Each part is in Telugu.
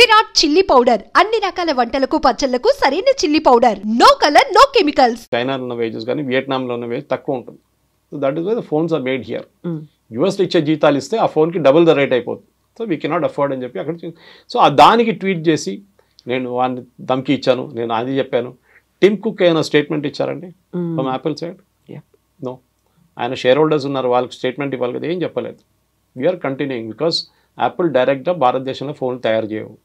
విరాట్ చిల్లీ పౌడర్ అన్ని రకాల వంటలకు పచ్చళ్లకు సరైన chilli powder. No colour no chemicals. చైనాలో ఉన్న వేజెస్ కానీ వియట్నాంలో ఉన్న వేజ్ తక్కువ ఉంటుంది. So that is why the phones are made here. యూఎస్లో ఇచ్చే జీతాలు ఇస్తే ఆ ఫోన్కి డబుల్ ద రేట్ అయిపోతుంది. సో వీ కెనాట్ అఫోర్డ్ అని చెప్పి అక్కడ సో దానికి ట్వీట్ చేసి నేను వాడిని ధమ్కి ఇచ్చాను, నేను అది చెప్పాను. టిమ్ కుక్ ఏమైనా స్టేట్మెంట్ ఇచ్చారండి ఫ్రమ్ యాపిల్ సైడ్? నో. ఆయన షేర్ హోల్డర్స్ ఉన్నారు, వాళ్ళకి స్టేట్మెంట్ ఇవ్వాలి కదా, ఏం చెప్పలేదు. వీఆర్ కంటిన్యూయింగ్ బికాస్ యాపిల్ డైరెక్ట్గా భారతదేశంలో ఫోన్లు తయారు చేయవు.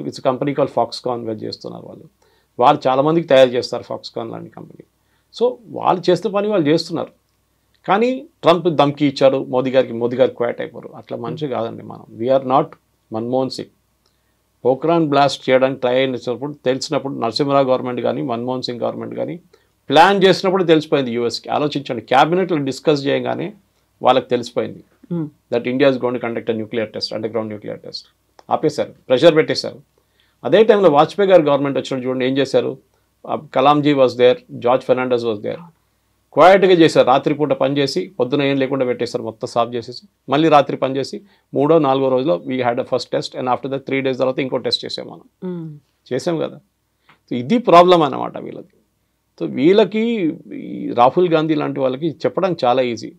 It's company call Foxconn veg చేస్తున్నారు వాళ్ళు చాలామందికి తయారు చేస్తారు ఫాక్స్కాన్ లాంటి కంపెనీ. సో వాళ్ళు చేస్తే పని వాళ్ళు చేస్తున్నారు. కానీ ట్రంప్ ధమ్కి ఇచ్చాడు మోదీ గారికి క్వాట్ అయిపోరు. అట్లా మనిషి కాదండి మనం. We are not Manmohan Singh. Pokhran blast చేయడానికి ట్రై అయినప్పుడు తెలిసినప్పుడు నరసింహరావు గవర్నమెంట్ కానీ మన్మోహన్ సింగ్ గవర్నమెంట్ కానీ ప్లాన్ చేసినప్పుడు తెలిసిపోయింది యూఎస్కి. ఆలోచించండి, క్యాబినెట్లో డిస్కస్ చేయగానే వాళ్ళకి తెలిసిపోయింది that India is going to conduct nuclear test, under ground nuclear test. ఆపేశారు, ప్రెషర్ పెట్టేశారు. అదే టైంలో వాజ్పేయి గారు గవర్నమెంట్ వచ్చినప్పుడు చూడండి ఏం చేశారు. Kalamji was there, George Fernandes was there. క్వైట్గా చేశారు, రాత్రిపూట పనిచేసి పొద్దున ఏం లేకుండా పెట్టేశారు, మొత్తం సాఫ్ చేసేసి మళ్ళీ రాత్రి పనిచేసి 3వ 4వ రోజులో we had a first test and after that 3 days తర్వాత ఇంకో టెస్ట్ చేసాం మనం. చేసాం కదా. సో ఇది ప్రాబ్లం అన్నమాట వీళ్ళది. సో వీళ్ళకి రాహుల్ గాంధీ లాంటి వాళ్ళకి చెప్పడానికి చాలా ఈజీ.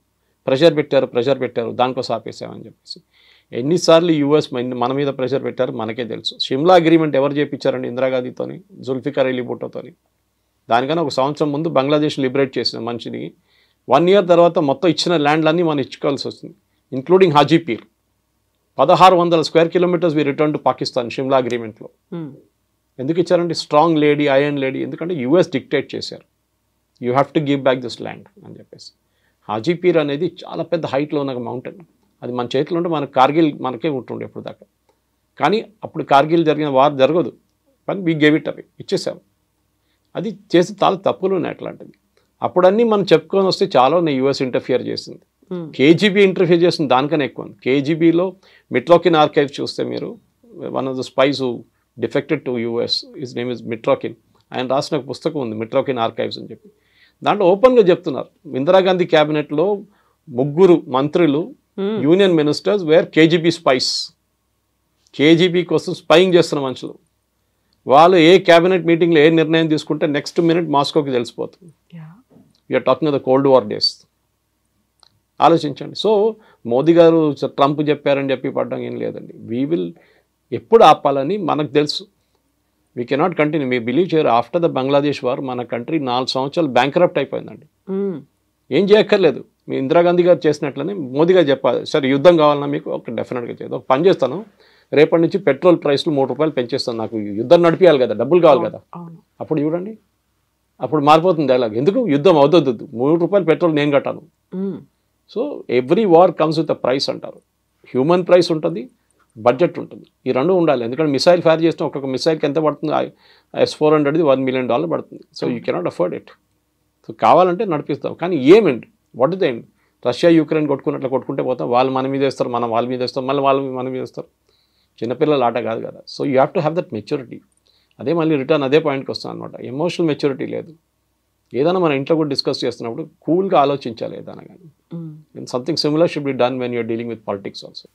ప్రెషర్ పెట్టారు దానికోసం ఆపేసామని చెప్పేసి. ఎన్నిసార్లు యూఎస్ మన మీద ప్రెషర్ పెట్టారు మనకే తెలుసు. షిమ్లా అగ్రిమెంట్ ఎవరు చేయించారండి? ఇందిరాగాంధీతోని, జుల్ఫికర్ అలీ భుట్టోతోని. దానికన్నా ఒక సంవత్సరం ముందు బంగ్లాదేశ్ లిబరేట్ చేసిన మనిషిని 1 year తర్వాత మొత్తం ఇచ్చిన ల్యాండ్లన్నీ మనం ఇచ్చుకోవాల్సి వస్తుంది, including Haji Pir. 1600 square kilometers we return to Pakistan Shimla అగ్రిమెంట్లో. ఎందుకు ఇచ్చారండి? Strong lady, iron lady. ఎందుకంటే యూఎస్ డిక్టేట్ చేశారు, you have to give back this land అని చెప్పేసి. హాజీపీర్ అనేది చాలా పెద్ద హైట్లో ఉన్న మౌంటైన్. అది మన చేతిలో ఉంటే మనకు కార్గిల్ మనకే ఉంటుండే ఎప్పుడు దాకా. కానీ అప్పుడు కార్గిల్ జరిగిన వార్ జరగదు, కానీ వీ గేవ్ ఇట్ అవి ఇచ్చేసాం. అది చేసి చాలా తప్పులు ఉన్నాయి అట్లాంటివి. అప్పుడన్నీ మనం చెప్పుకొని వస్తే చాలా ఉన్నాయి. యూఎస్ ఇంటర్ఫియర్ చేసింది, కేజీబీ ఇంటర్ఫియర్ చేసింది దానికన్నా ఎక్కువ ఉంది. కేజీబీలో మిట్రోకిన్ ఆర్కైవ్ చూస్తే మీరు, one of the spice who defected to US, his name is మిట్రోకిన్. ఆయన రాసిన ఒక పుస్తకం ఉంది మిట్రోకిన్ ఆర్కైవ్స్ అని చెప్పి. దాంట్లో ఓపెన్గా చెప్తున్నారు ఇందిరాగాంధీ క్యాబినెట్లో 3 మంత్రులు union ministers were KGB spies. KGB కోసం స్పైయింగ్ చేస్తున్న మనుషులు. వాళ్ళు ఏ క్యాబినెట్ మీటింగ్లో ఏ నిర్ణయం తీసుకుంటే నెక్స్ట్ మినిట్ మాస్కోకి తెలిసిపోతుంది. You are talking the cold war days. ఆలోచించండి. సో మోదీ గారు ట్రంప్ చెప్పారని చెప్పి పడడం ఏం లేదండి. వీ విల్ ఎప్పుడు ఆపాలని మనకు తెలుసు. We cannot continue. Me believe చేయరు, ఆఫ్టర్ ద బంగ్లాదేశ్ వార్ మన కంట్రీ 4 సంవత్సరాలు బ్యాంక్రప్ట్ అయిపోయిందండి. ఏం చేయక్కర్లేదు. మీ ఇందిరాగాంధీ గారు చేసినట్లనే మోదీ గారు చెప్పాలి, సరే యుద్ధం కావాలన్నా మీకు ఒక డెఫినెట్గా చేయదు, ఒక పని చేస్తాను, రేపటి నుంచి పెట్రోల్ ప్రైస్లు 3 రూపాయలు పెంచేస్తాను, నాకు యుద్ధం నడిపించాలి కదా, డబ్బులు కావాలి కదా. అప్పుడు చూడండి, అప్పుడు మారిపోతుంది డైలాగ్. ఎందుకు యుద్ధం అవుతుంది, 3 రూపాయలు పెట్రోల్ నేను కట్టాను. So every war comes with a price అంటారు. హ్యూమన్ ప్రైస్ ఉంటుంది, బడ్జెట్ ఉంటుంది, ఈ రెండు ఉండాలి. ఎందుకంటే మిసైల్ ఫైర్ చేసిన ఒక్కొక్క మిసైల్కి ఎంత పడుతుంది? S-400ది $1 million పడుతుంది. So you cannot afford it. So కావాలంటే నడిపిస్తాం, కానీ ఏమండి, what is the end? Russia Ukraine కొట్టుకున్నట్లు కొట్టుకుంటే పోతాం, వాళ్ళు మన మీద వేస్తారు, మనం వాళ్ళ మీద వేస్తాం, మళ్ళీ వాళ్ళు మన మీద వేస్తారు. చిన్నపిల్లల ఆట కాదు కదా. So you have to have that maturity. అదే మళ్ళీ రిటర్న్ అదే పాయింట్కి వస్తాం అనమాట. ఎమోషనల్ మెచ్యూరిటీ లేదు. ఏదైనా మన ఇంట్లో కూడా డిస్కస్ చేస్తున్నప్పుడు కూల్గా ఆలోచించాలి ఏదైనా కానీ. Something similar should be done when you are dealing with politics also.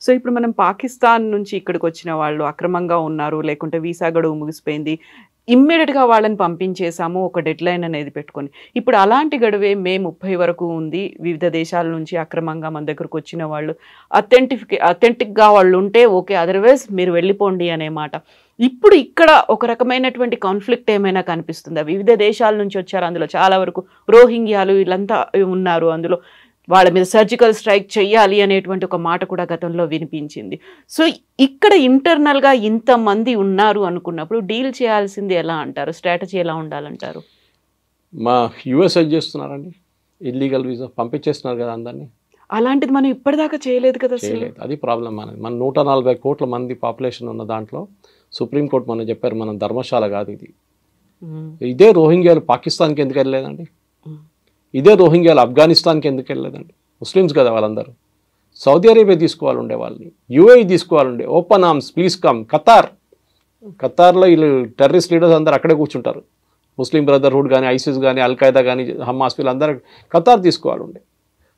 So ఇప్పుడు మనం పాకిస్తాన్ నుంచి ఇక్కడికి వచ్చిన వాళ్ళు అక్రమంగా ఉన్నారు, లేకుంటే వీసా గడువు ముగిసిపోయింది, ఇమ్మీడియట్గా వాళ్ళని పంపించేసాము ఒక డెడ్ లైన్ అనేది పెట్టుకొని. ఇప్పుడు అలాంటి గడువే మే 30 వరకు ఉంది. వివిధ దేశాల నుంచి అక్రమంగా మన దగ్గరకు వచ్చిన వాళ్ళు అథెంటిక్గా వాళ్ళు ఉంటే ఓకే, అదర్వైజ్ మీరు వెళ్ళిపోండి అనే మాట. ఇప్పుడు ఇక్కడ ఒక రకమైనటువంటి కాన్ఫ్లిక్ట్ ఏమైనా కనిపిస్తుందా? వివిధ దేశాల నుంచి వచ్చారు, అందులో చాలా వరకు రోహింగ్యాలు వీళ్ళంతా ఉన్నారు, అందులో వాళ్ళ మీద సర్జికల్ స్ట్రైక్ చేయాలి అనేటువంటి ఒక మాట కూడా గతంలో వినిపించింది. సో ఇక్కడ ఇంటర్నల్గా ఇంతమంది ఉన్నారు అనుకున్నప్పుడు డీల్ చేయాల్సింది ఎలా అంటారు? స్ట్రాటజీ ఎలా ఉండాలంటారు? మా యూఎస్ ఏం చేస్తున్నారండి, ఇల్లీగల్ వీసా పంపించేస్తున్నారు కదా అందరినీ. అలాంటిది మనం ఇప్పటిదాకా చేయలేదు కదా. చేయలేదు, అది ప్రాబ్లం. మన 140 కోట్ల మంది పాపులేషన్ ఉన్న దాంట్లో సుప్రీంకోర్టు మనం చెప్పారు, మనం ధర్మశాల కాదు ఇది. ఇదే రోహింగ్యాలు పాకిస్తాన్కి ఎందుకు వెళ్ళలేదండి? ఇదే రోహింగ్యాలు ఆఫ్ఘనిస్తాన్కి ఎందుకు వెళ్ళలేదండి? ముస్లిమ్స్ కదా వాళ్ళందరూ. సౌదీ అరేబియా తీసుకోవాలండే వాళ్ళని, యూఏఈ తీసుకోవాలండే, ఓపెన్ ఆర్మ్స్ ప్లీజ్ కమ్. ఖతార్లో వీళ్ళు టెర్రరిస్ట్ లీడర్స్ అందరూ అక్కడే కూర్చుంటారు. ముస్లిం బ్రదర్హుడ్ కానీ, ఐసిస్ కానీ, అల్ఖైదా కానీ, హమాస్ వీళ్ళందరూ ఖతార్ తీసుకోవాలండే,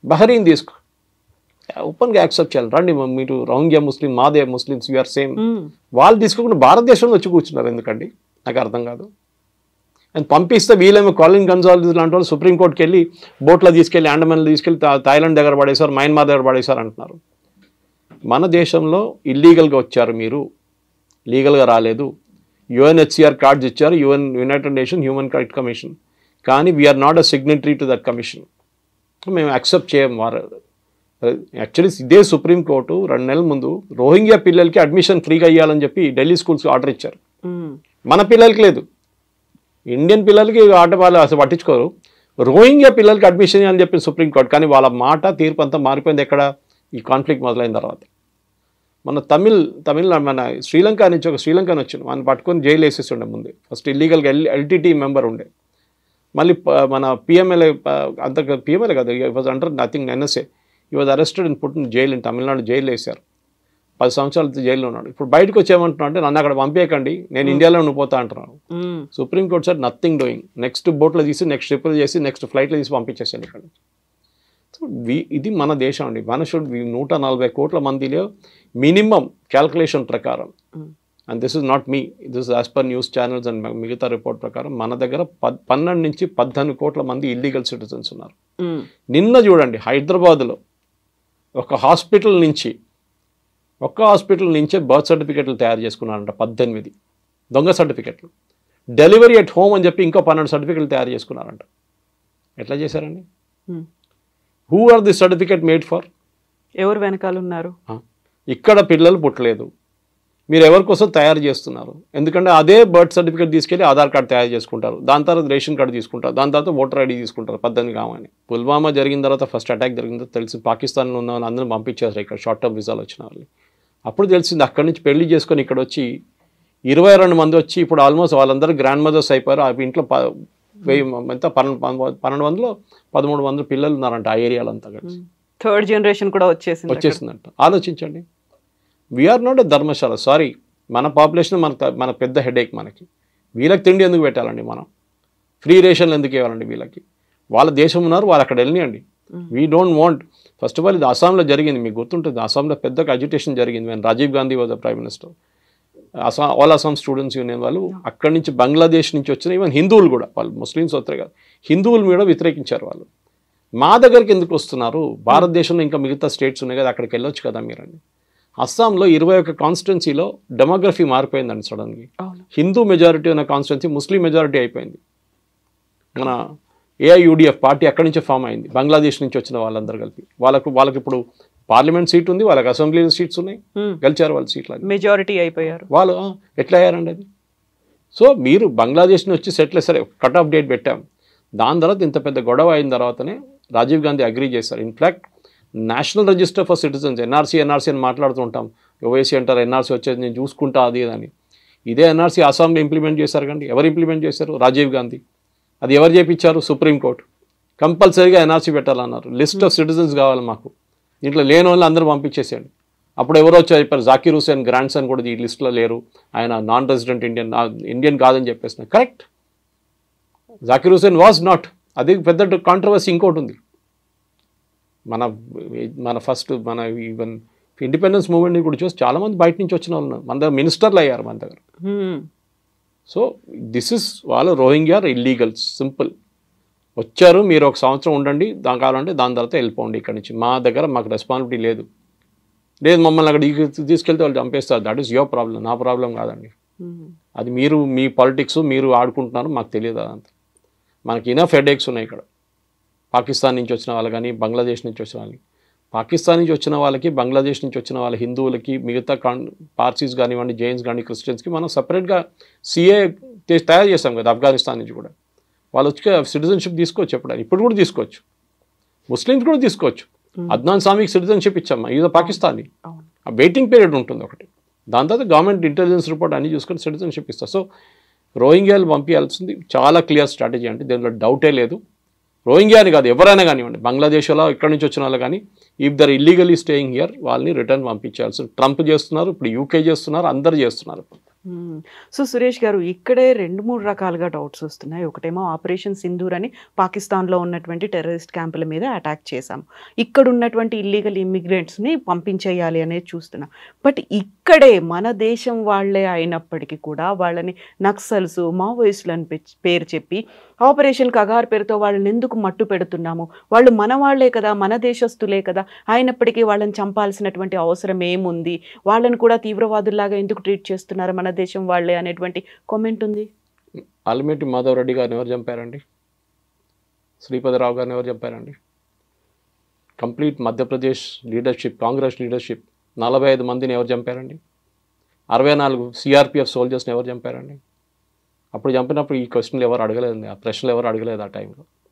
బహరీన్ తీసుకో. ఓపెన్గా యాక్సెప్ట్ చేయాలి. రండి మీరు రోహింగ్యా ముస్లిం, మాదే ముస్లిమ్స్, యూఆర్ సేమ్. వాళ్ళు తీసుకోకుండా భారతదేశంలో వచ్చి కూర్చున్నారు ఎందుకండి? నాకు అర్థం కాదు. అండ్ పంపిస్తే వీళ్ళేమో కాలిన్ గన్జాల్స్ లాంటి వాళ్ళు సుప్రీంకోర్టుకి వెళ్ళి బోట్లో తీసుకెళ్ళి, అండమాన్లో తీసుకెళ్ళి థాయిలాండ్ దగ్గర పడేశారు, మయన్మార్ దగ్గర పడేశారు అంటున్నారు. మన దేశంలో ఇల్లీగల్గా వచ్చారు, మీరు లీగల్గా రాలేదు. యుఎన్హెచ్సిఆర్ కార్డ్స్ ఇచ్చారు, United Nation Human Rights Commission, కానీ we are not a signatory to that commission. మేము యాక్సెప్ట్ చేయం. యాక్చువల్లీ ఇదే సుప్రీంకోర్టు 2 నెలల ముందు రోహింగ్యా పిల్లలకి అడ్మిషన్ ఫ్రీగా ఇవ్వాలని చెప్పి ఢిల్లీ స్కూల్స్కి ఆర్డర్ ఇచ్చారు. మన పిల్లలకి లేదు, ఇండియన్ పిల్లలకి ఆట వాళ్ళు అసలు పట్టించుకోరు. రోహింగ్యా పిల్లలకి అడ్మిషన్ ఇవ్వాలని చెప్పి సుప్రీంకోర్టు, కానీ వాళ్ళ మాట తీర్పు అంతా మారిపోయింది ఎక్కడ? ఈ కాన్ఫ్లిక్ట్ మొదలైన తర్వాత. మన మన శ్రీలంక నుంచి ఒక శ్రీలంకని వచ్చింది, మనం పట్టుకొని జైలు వేసేసి ఉండే ముందే. ఫస్ట్ ఇల్లీగల్గా ఎల్టీటీ మెంబర్ ఉండే, మళ్ళీ మన పిఎంఎల్ఏ అంత పిఎంఎల్ఏ కాదు, it was under nothing NSA. He was arrested and put in jail in Tamil Nadu. Jail వేశారు, 10 సంవత్సరాలు జైల్లో ఉన్నాడు. ఇప్పుడు బయటకు వచ్చేమంటున్నా అంటే నన్ను అక్కడ పంపేయకండి, నేను ఇండియాలో ఉండిపోతా అంటున్నాను. Supreme court sir nothing doing. Next బోట్లో తీసి, నెక్స్ట్ ట్రిపుల్ చేసి, నెక్స్ట్ ఫ్లైట్లో తీసి పంపించేసాను ఇక్కడ. సో ఇది మన దేశం అండి. మన 140 కోట్ల మందిలో మినిమం క్యాల్కులేషన్ ప్రకారం, and this is not me, this as per news channels and మిగతా రిపోర్ట్ ప్రకారం మన దగ్గర 12 నుంచి 18 కోట్ల మంది ఇల్లీగల్ సిటిజన్స్ ఉన్నారు. నిన్న చూడండి హైదరాబాద్లో ఒక హాస్పిటల్ నుంచే బర్త్ సర్టిఫికెట్లు తయారు చేసుకున్నారంట. 18 దొంగ సర్టిఫికెట్లు. డెలివరీ ఎట్ హోమ్ అని చెప్పి ఇంకో 12 సర్టిఫికెట్లు తయారు చేసుకున్నారంట. ఎట్లా చేశారండి? Who are the certificate made for? ఎవరు వెనకాల ఉన్నారు? ఇక్కడ పిల్లలు పుట్టలేదు, మీరు ఎవరి కోసం తయారు చేస్తున్నారు? ఎందుకంటే అదే బర్త్ సర్టిఫికేట్ తీసుకెళ్ళి ఆధార్ కార్డు తయారు చేసుకుంటారు, దాని తర్వాత రేషన్ కార్డు తీసుకుంటారు, దాని తర్వాత ఓటర్ ఐడి తీసుకుంటారు. 18 కావని. పుల్వామా జరిగిన తర్వాత, ఫస్ట్ అటాక్ జరిగిన తర్వాత తెలిసి పాకిస్తాన్లో ఉన్న వాళ్ళు అందరూ పంపించారు ఇక్కడ షార్ట్ టర్మ్ వీసాలు వచ్చిన వాళ్ళు. అప్పుడు తెలిసింది అక్కడి నుంచి పెళ్లి చేసుకొని ఇక్కడ వచ్చి 22 మంది వచ్చి ఇప్పుడు ఆల్మోస్ట్ వాళ్ళందరూ గ్రాండ్ మదర్స్ అయిపోయారు. ఆ ఇంట్లో 1200-1300 పిల్లలు ఉన్నారంట ఆ ఏరియాలో అంతా కలిసి. థర్డ్ జనరేషన్ కూడా వచ్చేసిందంట. ఆలోచించండి. We are not a dharamshala. Sorry, మన పాపులేషన్ మన పెద్ద హెడేక్ మనకి. వీళ్ళకి తిండి ఎందుకు పెట్టాలండి? మనం ఫ్రీ రేషన్లు ఎందుకు ఇవ్వాలండి వీళ్ళకి? వాళ్ళ దేశం ఉన్నారు, వాళ్ళు అక్కడ వెళ్ళియండి. We don't want. First of all ఇది అస్సాంలో జరిగింది, మీకు గుర్తుంటుంది. అస్సాంలో పెద్ద అజిటేషన్ జరిగింది when Rajiv Gandhi was the prime minister. All Assam students union వాళ్ళు అక్కడి నుంచి బంగ్లాదేశ్ నుంచి వచ్చిన ఈవెన్ హిందువులు కూడా, వాళ్ళు ముస్లిమ్స్ వస్తే కాదు, హిందువులు కూడా వ్యతిరేకించారు వాళ్ళు. మా దగ్గరికి ఎందుకు వస్తున్నారు? భారతదేశంలో ఇంకా మిగతా స్టేట్స్ ఉన్నాయి కదా, అక్కడికి వెళ్ళొచ్చు కదా మీరండి. అస్సాంలో 21 కాన్స్టిట్యున్సీలో డెమోగ్రఫీ మారిపోయిందండి సడన్గా. హిందూ మెజారిటీ ఉన్న కాన్స్టిట్యున్సీ ముస్లిం మెజారిటీ అయిపోయింది. మన ఏఐయుడిఎఫ్ పార్టీ అక్కడి నుంచే ఫామ్ అయింది, బంగ్లాదేశ్ నుంచి వచ్చిన వాళ్ళందరూ కలిపి. వాళ్ళకి ఇప్పుడు పార్లమెంట్ సీట్ ఉంది, వాళ్ళకి అసెంబ్లీ సీట్స్ ఉన్నాయి, గెలిచారు వాళ్ళు సీట్లు, మెజారిటీ అయిపోయారు వాళ్ళు. ఎట్లా అయ్యారండి అది? సో మీరు బంగ్లాదేశ్ నుంచి వచ్చి సెటిల్ సరే కట్ ఆఫ్ డేట్ పెట్టాం, దాని తర్వాత ఇంత పెద్ద గొడవ అయిన తర్వాతనే రాజీవ్ గాంధీ అగ్రీ చేశారు. In fact national register for citizens, NRC అని మాట్లాడుతుంటాం, ఓవైసీ అంటారు, ఎన్ఆర్సీ వచ్చేది నేను చూసుకుంటా అది అని. ఇదే ఎన్ఆర్సీ అస్సాంలో ఇంప్లిమెంట్ చేశారు కండి. ఎవరు ఇంప్లిమెంట్ చేశారు? రాజీవ్ గాంధీ. అది ఎవరు చేయించారు? సుప్రీంకోర్టు. కంపల్సరీగా ఎన్ఆర్సీ పెట్టాలన్నారు. లిస్ట్ ఆఫ్ సిటిజన్స్ కావాలి మాకు, దీంట్లో లేని వాళ్ళు అందరూ పంపించేసేయండి. అప్పుడు ఎవరో వచ్చి చెప్పారు, జాకీర్ హుసేన్ గ్రాండ్ సన్ కూడా ఈ లిస్టులో లేరు, ఆయన నాన్ రెసిడెంట్ ఇండియన్ కాదని చెప్పేసిన. Correct, Zakir Hussain was not. అది పెద్ద కాంట్రవర్సీ ఇంకోటి ఉంది. మన ఫస్ట్ ఈవెన్ ఇండిపెండెన్స్ మూవ్మెంట్ కూడా చూసి చాలామంది బయట నుంచి వచ్చిన వాళ్ళు మన దగ్గర మినిస్టర్లు అయ్యారు మన దగ్గర. సో దిస్ ఇస్ వాళ్ళు రోహింగ్యా ఇల్లీగల్స్, సింపుల్. వచ్చారు, మీరు 1 సంవత్సరం ఉండండి, దాని కావాలంటే దాని తర్వాత వెళ్ళిపోండి ఇక్కడి నుంచి. మా దగ్గర మాకు రెస్పాన్సిబిలిటీ లేదు, మమ్మల్ని అక్కడ తీసుకెళ్తే వాళ్ళు చంపేస్తారు. దట్ ఈస్ యువర్ ప్రాబ్లం, నా ప్రాబ్లం కాదండి. అది మీరు మీ పాలిటిక్స్ మీరు ఆడుకుంటున్నారు, మాకు తెలియదు అదంతా. మనకి ఇనఫ్ హెడేక్స్ ఉన్నాయి ఇక్కడ. పాకిస్తాన్ నుంచి వచ్చిన వాళ్ళు కానీ, బంగ్లాదేశ్ నుంచి వచ్చిన వాళ్ళకి, పాకిస్తాన్ నుంచి వచ్చిన వాళ్ళకి, బంగ్లాదేశ్ నుంచి వచ్చిన వాళ్ళ హిందువులకి, మిగతా పార్సీస్ కానివ్వండి, జైన్స్ కానీ, క్రిస్టియన్స్కి మనం సపరేట్గా సిఏ తయారు చేస్తాం కదా. ఆఫ్ఘనిస్తాన్ నుంచి కూడా వాళ్ళు వచ్చి సిటిజన్షిప్ తీసుకోవచ్చు ఎప్పుడైనా, ఇప్పుడు కూడా తీసుకోవచ్చు. ముస్లిమ్స్ కూడా తీసుకోవచ్చు. అద్నాన్ సామీకి సిటిజన్షిప్ ఇచ్చామా, ఇది పాకిస్తానీ. ఆ వెయిటింగ్ పీరియడ్ ఉంటుంది ఒకటి, దాని తర్వాత గవర్నమెంట్ ఇంటెలిజెన్స్ రిపోర్ట్ అన్ని చూసుకొని సిటిజన్షిప్ ఇస్తారు. సో రోహింగ్యాలు పంపించాల్సింది చాలా క్లియర్ స్ట్రాటజీ, అంటే దీనిలో డౌటే లేదు. రోహింగ్యా అని కాదు, ఎవరైనా కానివ్వండి, బంగ్లాదేశ్లో ఇక్కడి నుంచి వచ్చిన వాళ్ళు కానీ, if their illegally staying here వాళ్ళని రిటర్న్ పంపించాల్సి ట్రంప్ చేస్తున్నారు, ఇప్పుడు యూకే చేస్తున్నారు, అందరు చేస్తున్నారు. సో సురేష్ గారు ఇక్కడే 2-3 రకాలుగా డౌట్స్ వస్తున్నాయి. ఒకటేమో ఆపరేషన్ సింధూర్ అని పాకిస్తాన్లో ఉన్నటువంటి టెర్రరిస్ట్ క్యాంపుల మీద అటాక్ చేశాం. ఇక్కడ ఉన్నటువంటి ఇల్లీగల్ ఇమ్మిగ్రెంట్స్ని పంపించేయాలి అనేది చూస్తున్నాం. బట్ ఇక్కడే మన దేశం వాళ్ళే అయినప్పటికీ కూడా వాళ్ళని నక్సల్స్, మావోయిస్టులు అని పేరు చెప్పి ఆపరేషన్ కగార్ పేరుతో వాళ్ళని ఎందుకు మట్టు పెడుతున్నాము? వాళ్ళు మన వాళ్లే కదా, మన దేశస్తులే కదా, అయినప్పటికీ వాళ్ళని చంపాల్సినటువంటి అవసరం ఏముంది? వాళ్ళని కూడా తీవ్రవాదుల్లాగా ఎందుకు ట్రీట్ చేస్తున్నారు మన దేశం వాళ్ళే అనేటువంటి కామెంట్ ఉంది. ఆల్మేటి మాధవ్ రెడ్డి గారిని ఎవరు చంపారండి? శ్రీపతిరావు గారిని ఎవరు చంపారండి? Complete Madhya Pradesh leadership, Congress leadership 45 మందిని ఎవరు చంపారండి? 64 సిఆర్పిఎఫ్ సోల్జర్స్ని ఎవరు చంపారండి? అప్పుడు చంపినప్పుడు ఈ క్వశ్చన్లు ఎవరు అడగలేదండి, ఆ ప్రశ్నలు ఎవరు అడగలేదు ఆ టైంలో.